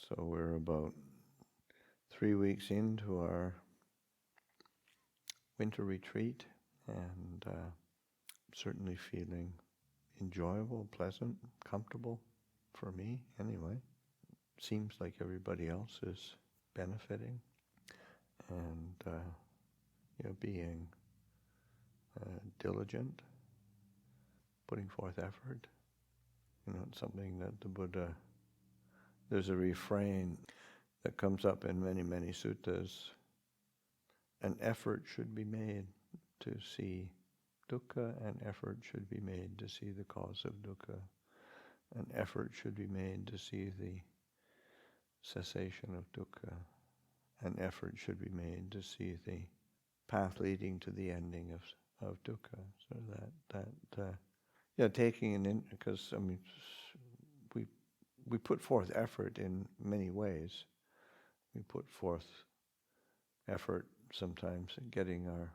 So we're about 3 weeks into our winter retreat, and certainly feeling enjoyable, pleasant, comfortable, for me anyway. Seems like everybody else is benefiting, and being diligent, putting forth effort. It's something that the Buddha, there's a refrain that comes up in many, many suttas. An effort should be made to see dukkha, an effort should be made to see the cause of dukkha, an effort should be made to see the cessation of dukkha, an effort should be made to see the path leading to the ending of dukkha. So taking an in, because we put forth effort in many ways. We put forth effort sometimes in getting our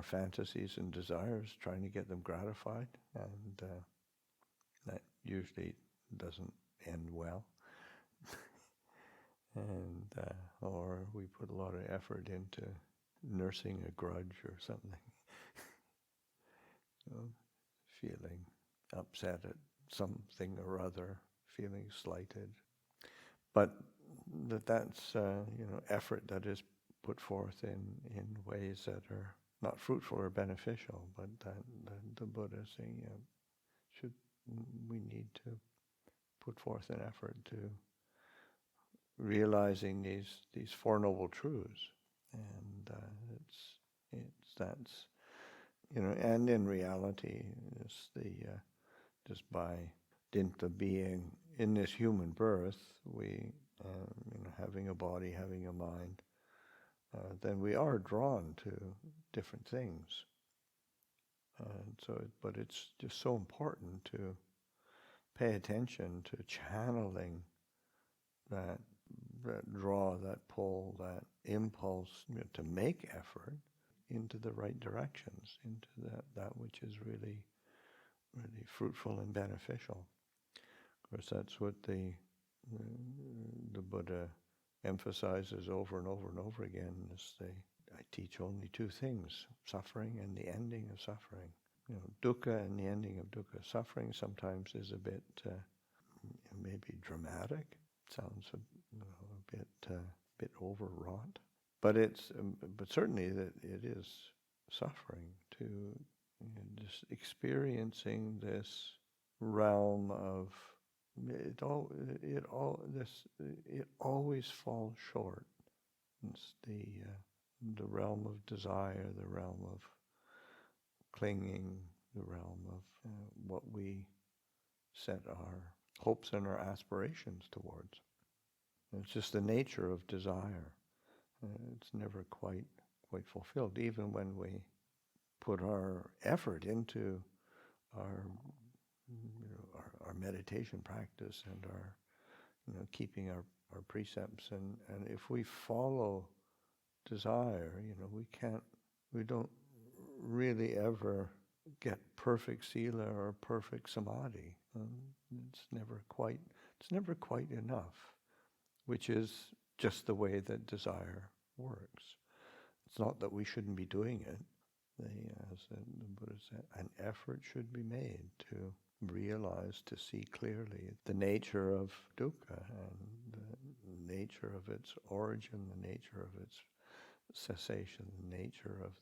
fantasies and desires, trying to get them gratified, and that usually doesn't end well. And or we put a lot of effort into nursing a grudge or something, feeling upset at something or other, feeling slighted. But that's effort that is put forth in ways that are not fruitful or beneficial, but that the Buddha is saying we need to put forth an effort to realizing these Four Noble Truths, and that's and in reality, it's just by dint of being in this human birth, we having a body, having a mind, then we are drawn to different things, and but it's just so important to pay attention to channeling that draw, that pull, that impulse to make effort into the right directions, into that which is really, really fruitful and beneficial. Of course, that's what the Buddha emphasizes over and over and over again. I teach only two things: suffering and the ending of suffering. Dukkha and the ending of dukkha. Suffering sometimes is a bit maybe dramatic. Sounds a bit overwrought, but but certainly that it is suffering to just experiencing this realm of it always falls short. It's the realm of desire, the realm of clinging, the realm of what we set our hopes and our aspirations towards. It's just the nature of desire. It's never quite fulfilled, even when we put our effort into our meditation practice and our keeping our precepts, and if we follow desire, we don't really ever get perfect sila or perfect samadhi. It's never quite enough, which is just the way that desire works. It's not that we shouldn't be doing it. As the Buddha said, an effort should be made to realize, to see clearly the nature of dukkha and the nature of its origin, the nature of its cessation, the nature of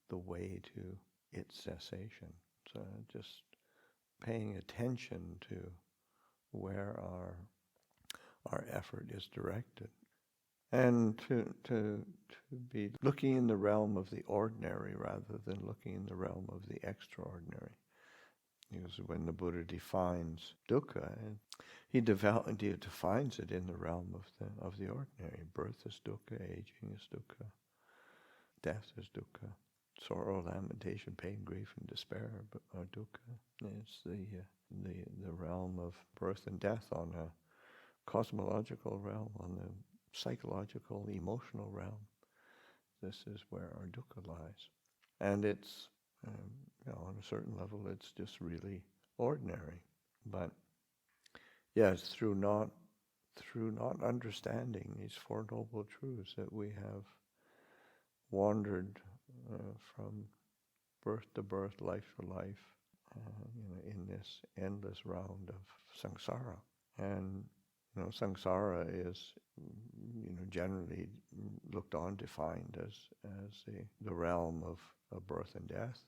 the way to its cessation. So just paying attention to where our effort is directed, and to be looking in the realm of the ordinary rather than looking in the realm of the extraordinary. Because when the Buddha defines dukkha, he defines it in the realm of the ordinary. Birth is dukkha, aging is dukkha, death is dukkha, sorrow, lamentation, pain, grief, and despair are dukkha. It's the realm of birth and death on a cosmological realm, on the psychological, emotional realm. This is where our dukkha lies. And it's, on a certain level, it's just really ordinary. But yes, through through not understanding these Four Noble Truths that we have wandered from birth to birth, life to life, in this endless round of samsara. And samsara is, generally looked on, defined as the realm of birth and death.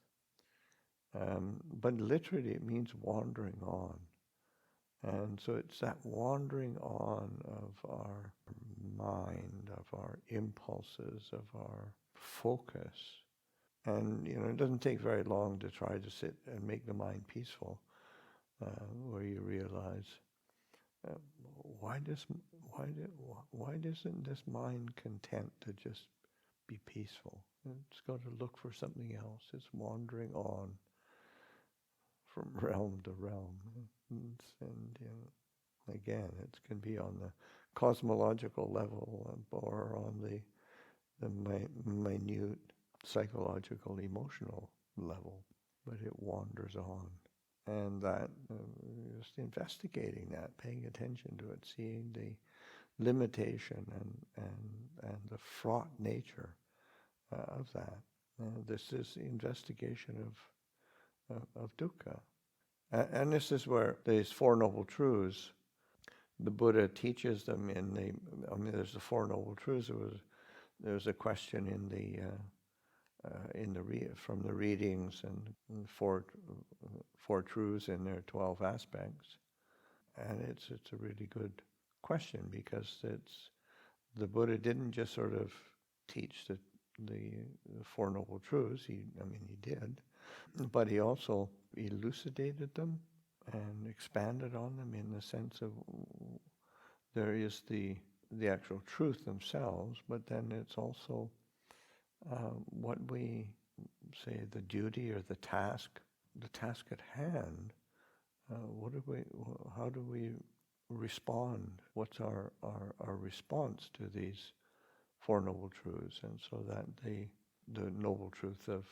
But literally it means wandering on. And so it's that wandering on of our mind, of our impulses, of our focus. And, it doesn't take very long to try to sit and make the mind peaceful, where you realize, why isn't this mind content to just be peaceful? It's got to look for something else. It's wandering on from realm to realm. And again, it can be on the cosmological level or on the minute psychological, emotional level, but it wanders on. And that, just investigating that, paying attention to it, seeing the limitation and the fraught nature of that. This is the investigation of dukkha. And this is where these Four Noble Truths, the Buddha teaches them there's the Four Noble Truths. There was a question from the readings, and four truths in their 12 aspects. And it's a really good question, because the Buddha didn't just sort of teach the Four Noble Truths. He did, but he also elucidated them and expanded on them in the sense of there is the actual truth themselves, but then it's also what we say the duty or the task at hand. How do we respond? What's our response to these Four Noble Truths? And so that the noble truth of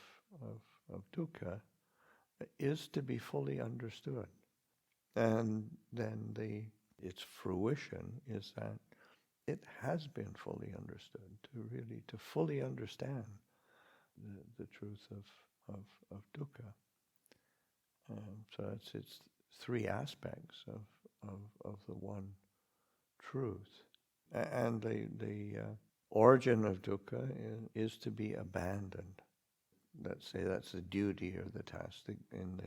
dukkha is to be fully understood. And then its fruition is that it has been fully understood, to fully understand the truth of dukkha. So it's three aspects of the one truth. And the origin of dukkha is to be abandoned. Let's say that's the duty or the task. In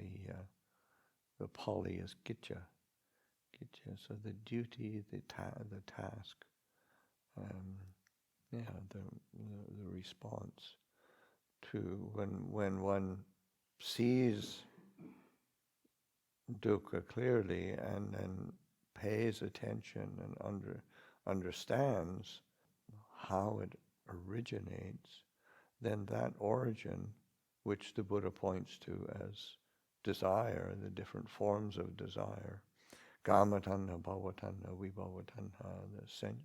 the Pali is gicca. So the duty, the task, the response to when one sees dukkha clearly and then pays attention and understands how it originates, then that origin, which the Buddha points to as desire, the different forms of desire, kama tanha, bhava tanha, vibhava tanha, the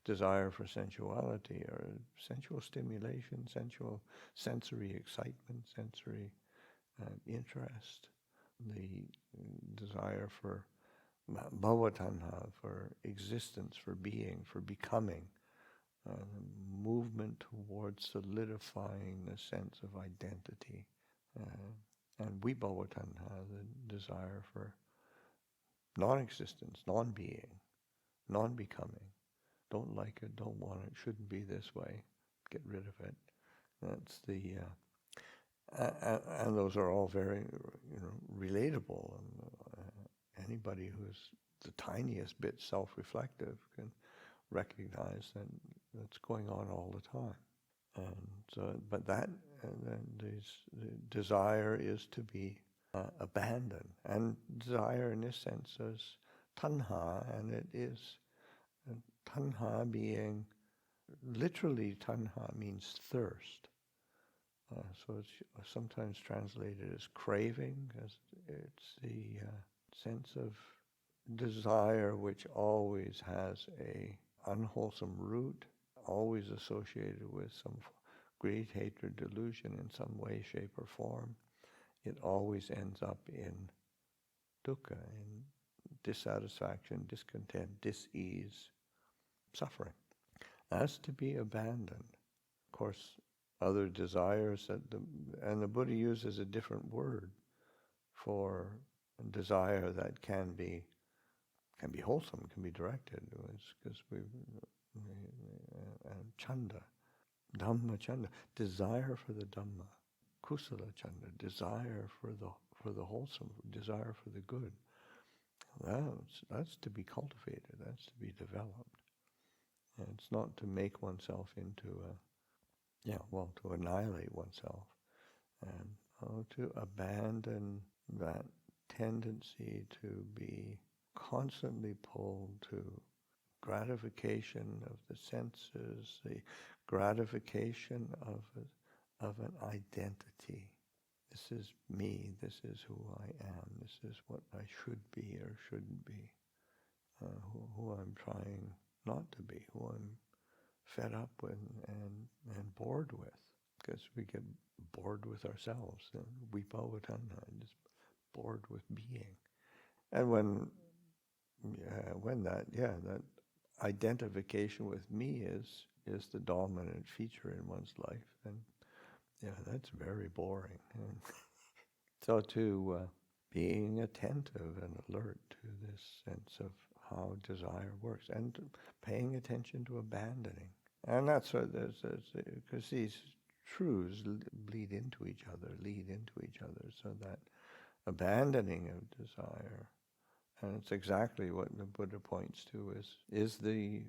desire for sensuality or sensual stimulation, sensory excitement, sensory interest, the desire for bhava tanha, for existence, for being, for becoming, movement towards solidifying the sense of identity, and vibhava tanha, the desire for non-existence, non-being, non-becoming. Don't like it, don't want it, shouldn't be this way, get rid of it. That's and those are all very, relatable. And anybody who's the tiniest bit self-reflective can recognize that that's going on all the time. And so, but the desire is to be abandoned. And desire in this sense is tanha, and it is tanha being, literally tanha means thirst. So it's sometimes translated as craving, as it's the sense of desire which always has a unwholesome root, always associated with some greed, hatred, delusion in some way, shape, or form. It always ends up in dukkha, in dissatisfaction, discontent, dis-ease. suffering. That's to be abandoned. Of course, other desires and the Buddha uses a different word for desire that can be wholesome, can be directed. Because chanda, Dhamma chanda, desire for the Dhamma, kusala chanda, desire for the wholesome, desire for the good. That's to be cultivated. That's to be developed. And it's not to make oneself into to annihilate oneself, and to abandon that tendency to be constantly pulled to gratification of the senses, the gratification of an identity. This is me, this is who I am, this is what I should be or shouldn't be, who I'm trying not to be, who I'm fed up with and bored with, because we get bored with ourselves, and just bored with being. And when that identification with me is the dominant feature in one's life, then that's very boring. So to being attentive and alert to this sense of how desire works, and paying attention to abandoning. And that's what because these truths lead into each other, so that abandoning of desire, and it's exactly what the Buddha points to is the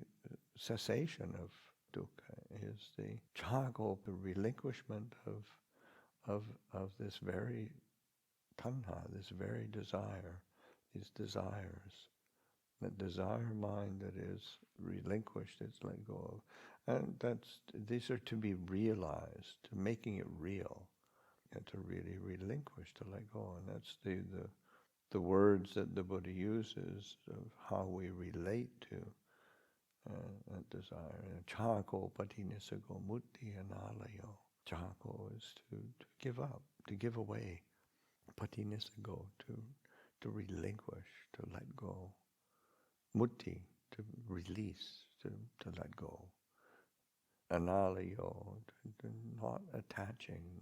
cessation of dukkha, is the chago, the relinquishment of this very tanha, this very desire, these desires. That desire mind that is relinquished, it's let go of. And these are to be realized, to making it real, and to really relinquish, to let go. And that's the words that the Buddha uses of how we relate to that desire. Chako patinisago mutti analayo. Chako is to give up, to give away. Patinisago, to relinquish, to let go. Mutti, to release, to let go. Analayo, to not attaching,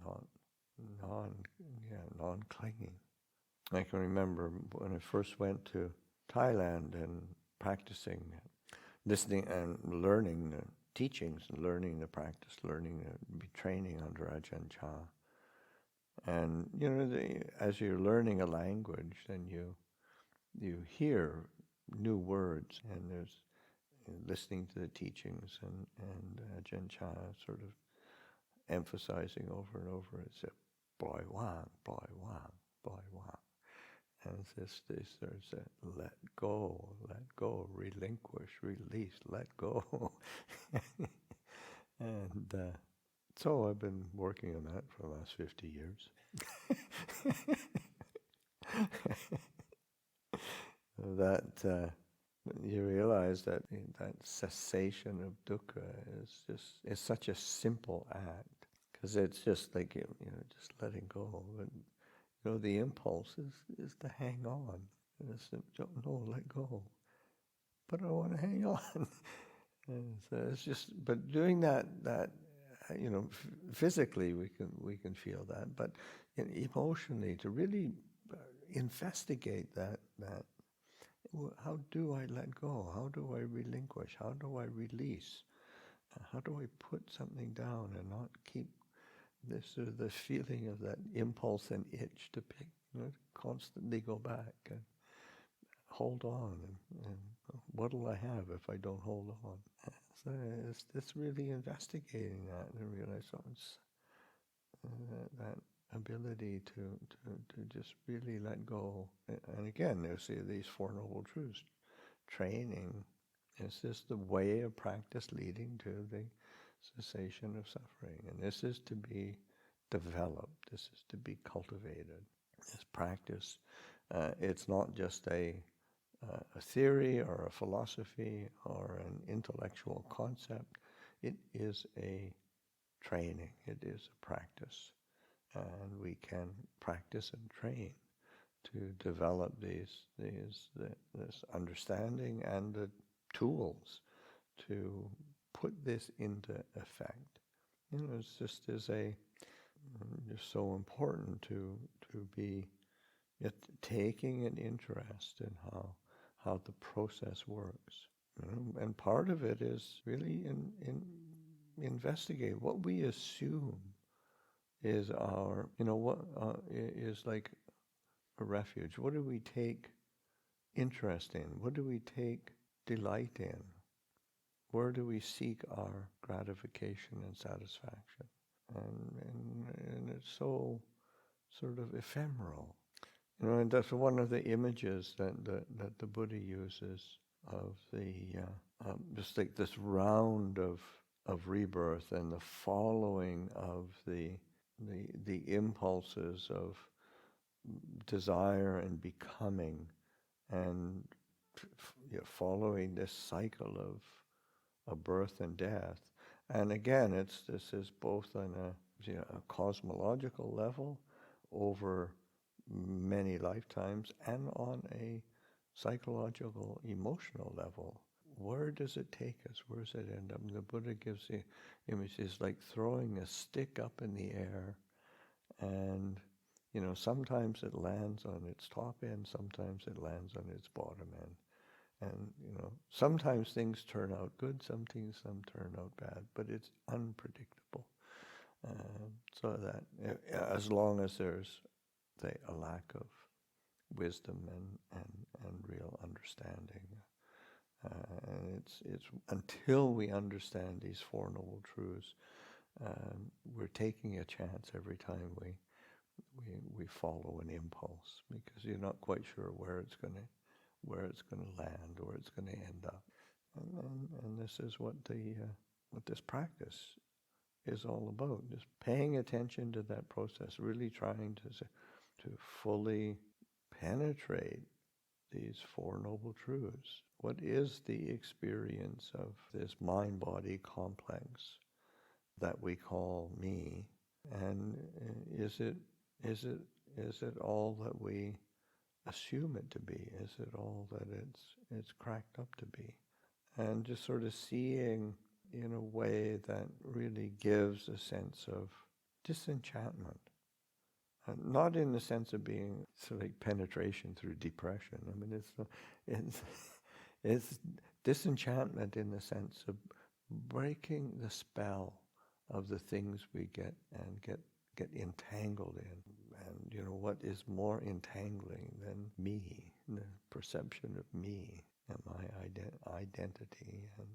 non-clinging. I can remember when I first went to Thailand and practicing, listening and learning the teachings, learning the practice, be training under Ajahn Chah. And as you're learning a language, then you hear new words, and there's listening to the teachings, and Ajahn Chah sort of emphasizing over and over, it's a boy wang, and there's a let go, relinquish, release, let go. And so I've been working on that for the last 50 years. That you realize that cessation of dukkha is such a simple act, because it's just like just letting go. And the impulse is to hang on. No, let go. But I want to hang on. And so it's just, but doing that physically we can feel that, but emotionally, to really investigate that. How do I let go? How do I relinquish? How do I release? How do I put something down and not keep the feeling of that impulse and itch to pick, constantly go back and hold on, and what'll I have if I don't hold on? So it's really investigating that and realize that ability to just really let go. And again, there's these Four Noble Truths. Training is just the way of practice leading to the cessation of suffering. And this is to be developed. This is to be cultivated. This practice, it's not just a theory or a philosophy or an intellectual concept. It is a training. It is a practice. And we can practice and train to develop this understanding and the tools to put this into effect. It's just so important to be taking an interest in how the process works. And part of it is really in investigate what we assume is our, what is like a refuge. What do we take interest in? What do we take delight in? Where do we seek our gratification and satisfaction? And it's so sort of ephemeral. And that's one of the images that the Buddha uses of the just like this round of rebirth and the following of the impulses of desire and becoming, and following this cycle of birth and death. And again, this is both on a cosmological level over many lifetimes and on a psychological, emotional level. Where does it take us? Where does it end up? The Buddha gives the image, it's like throwing a stick up in the air, and sometimes it lands on its top end, sometimes it lands on its bottom end. And, sometimes things turn out good, some turn out bad, but it's unpredictable. So that as long as there's a lack of wisdom and real understanding, and it's until we understand these Four Noble Truths, we're taking a chance every time we follow an impulse, because you're not quite sure where it's going to land, or it's going to end up. And this is what this practice is all about, just paying attention to that process, really trying to fully penetrate these Four Noble Truths. What is the experience of this mind-body complex that we call me? And is it all that we assume it to be? Is it all that it's cracked up to be? And just sort of seeing in a way that really gives a sense of disenchantment. Not in the sense of being sort of like penetration through depression. I mean, it's disenchantment in the sense of breaking the spell of the things we get entangled in. And what is more entangling than me, the perception of me and my identity and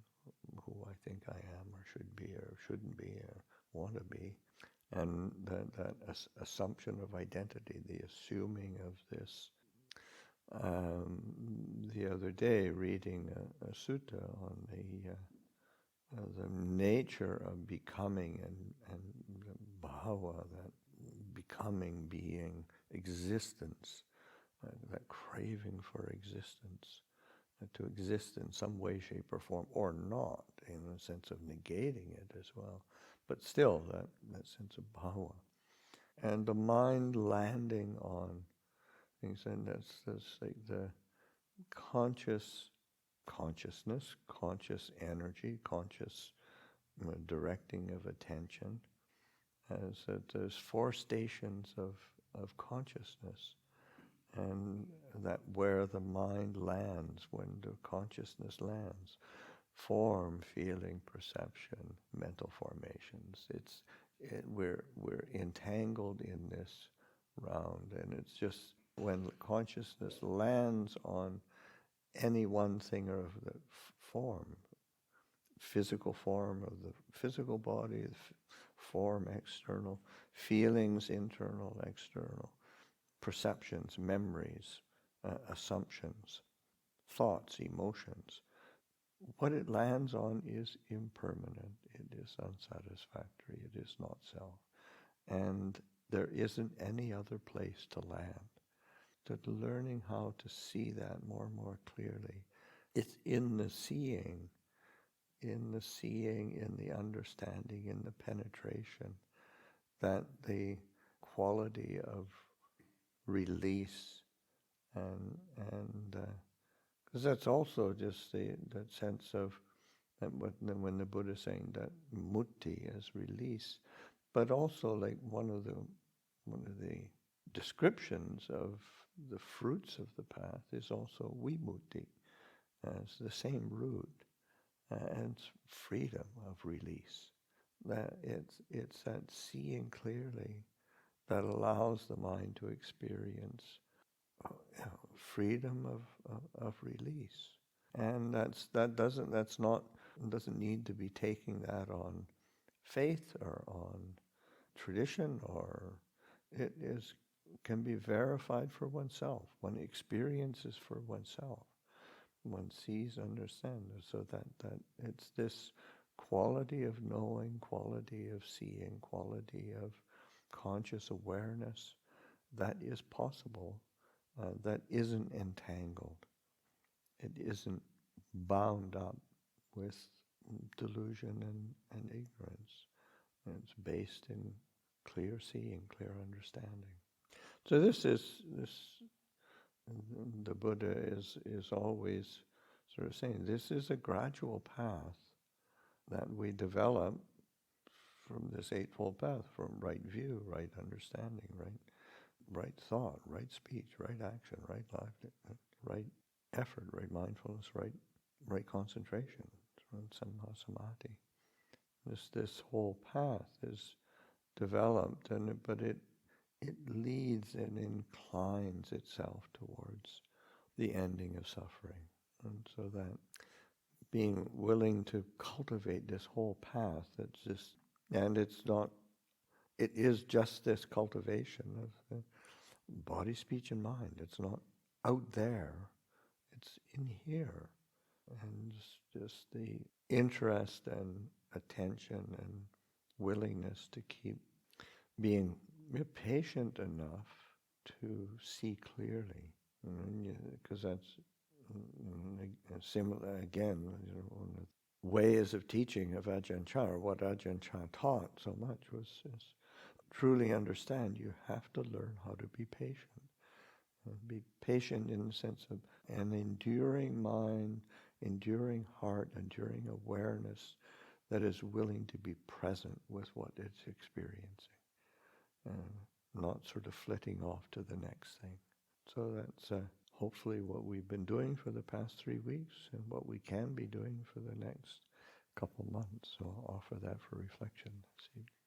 who I think I am or should be or shouldn't be or want to be. And that assumption of identity, the assuming of this. The other day, reading a sutta on the nature of becoming and the bhava, that becoming, being, existence, that craving for existence, to exist in some way, shape, or form, or not, in the sense of negating it as well. But still, that sense of bhava. And the mind landing on things, and that's like the consciousness, conscious energy, conscious directing of attention, as that there's four stations of consciousness, and that where the mind lands, when the consciousness lands, form, feeling, perception, mental formations. We're entangled in this round, and it's just when consciousness lands on any one thing or of the form, physical form of the physical body, form external, feelings internal, external, perceptions, memories, assumptions, thoughts, emotions. What it lands on is impermanent, it is unsatisfactory, it is not self. And there isn't any other place to land. That learning how to see that more and more clearly, it's in the seeing, in the understanding, in the penetration, that the quality of release and because that's also just that sense of And when the Buddha is saying that mutti is release, but also like one of the descriptions of the fruits of the path is also vimutti, as the same root, and it's freedom of release. That it's that seeing clearly that allows the mind to experience freedom of release, and doesn't need to be taking that on faith or on tradition, or it can be verified for oneself. One experiences for oneself. One sees, understands, so that it's this quality of knowing, quality of seeing, quality of conscious awareness that is possible, that isn't entangled. It isn't bound up with delusion and ignorance. It's based in clear seeing, clear understanding. So the Buddha is always sort of saying this is a gradual path that we develop from this Eightfold Path, from right view, right understanding, right thought, right speech, right action, right life, right effort, right mindfulness, right concentration, samma samadhi. This whole path is developed, but it leads and inclines itself towards the ending of suffering. And so that being willing to cultivate this whole path, it is just this cultivation of the body, speech, and mind. It's not out there, it's in here. And just the interest and attention and willingness to keep being patient enough to see clearly, because that's similar again. One of the ways of teaching of Ajahn Chah, or what Ajahn Chah taught so much, was truly understand. You have to learn how to be patient. Be patient in the sense of an enduring mind, enduring heart, enduring awareness that is willing to be present with what it's experiencing, not sort of flitting off to the next thing. So that's hopefully what we've been doing for the past 3 weeks, and what we can be doing for the next couple months. So I'll offer that for reflection this evening.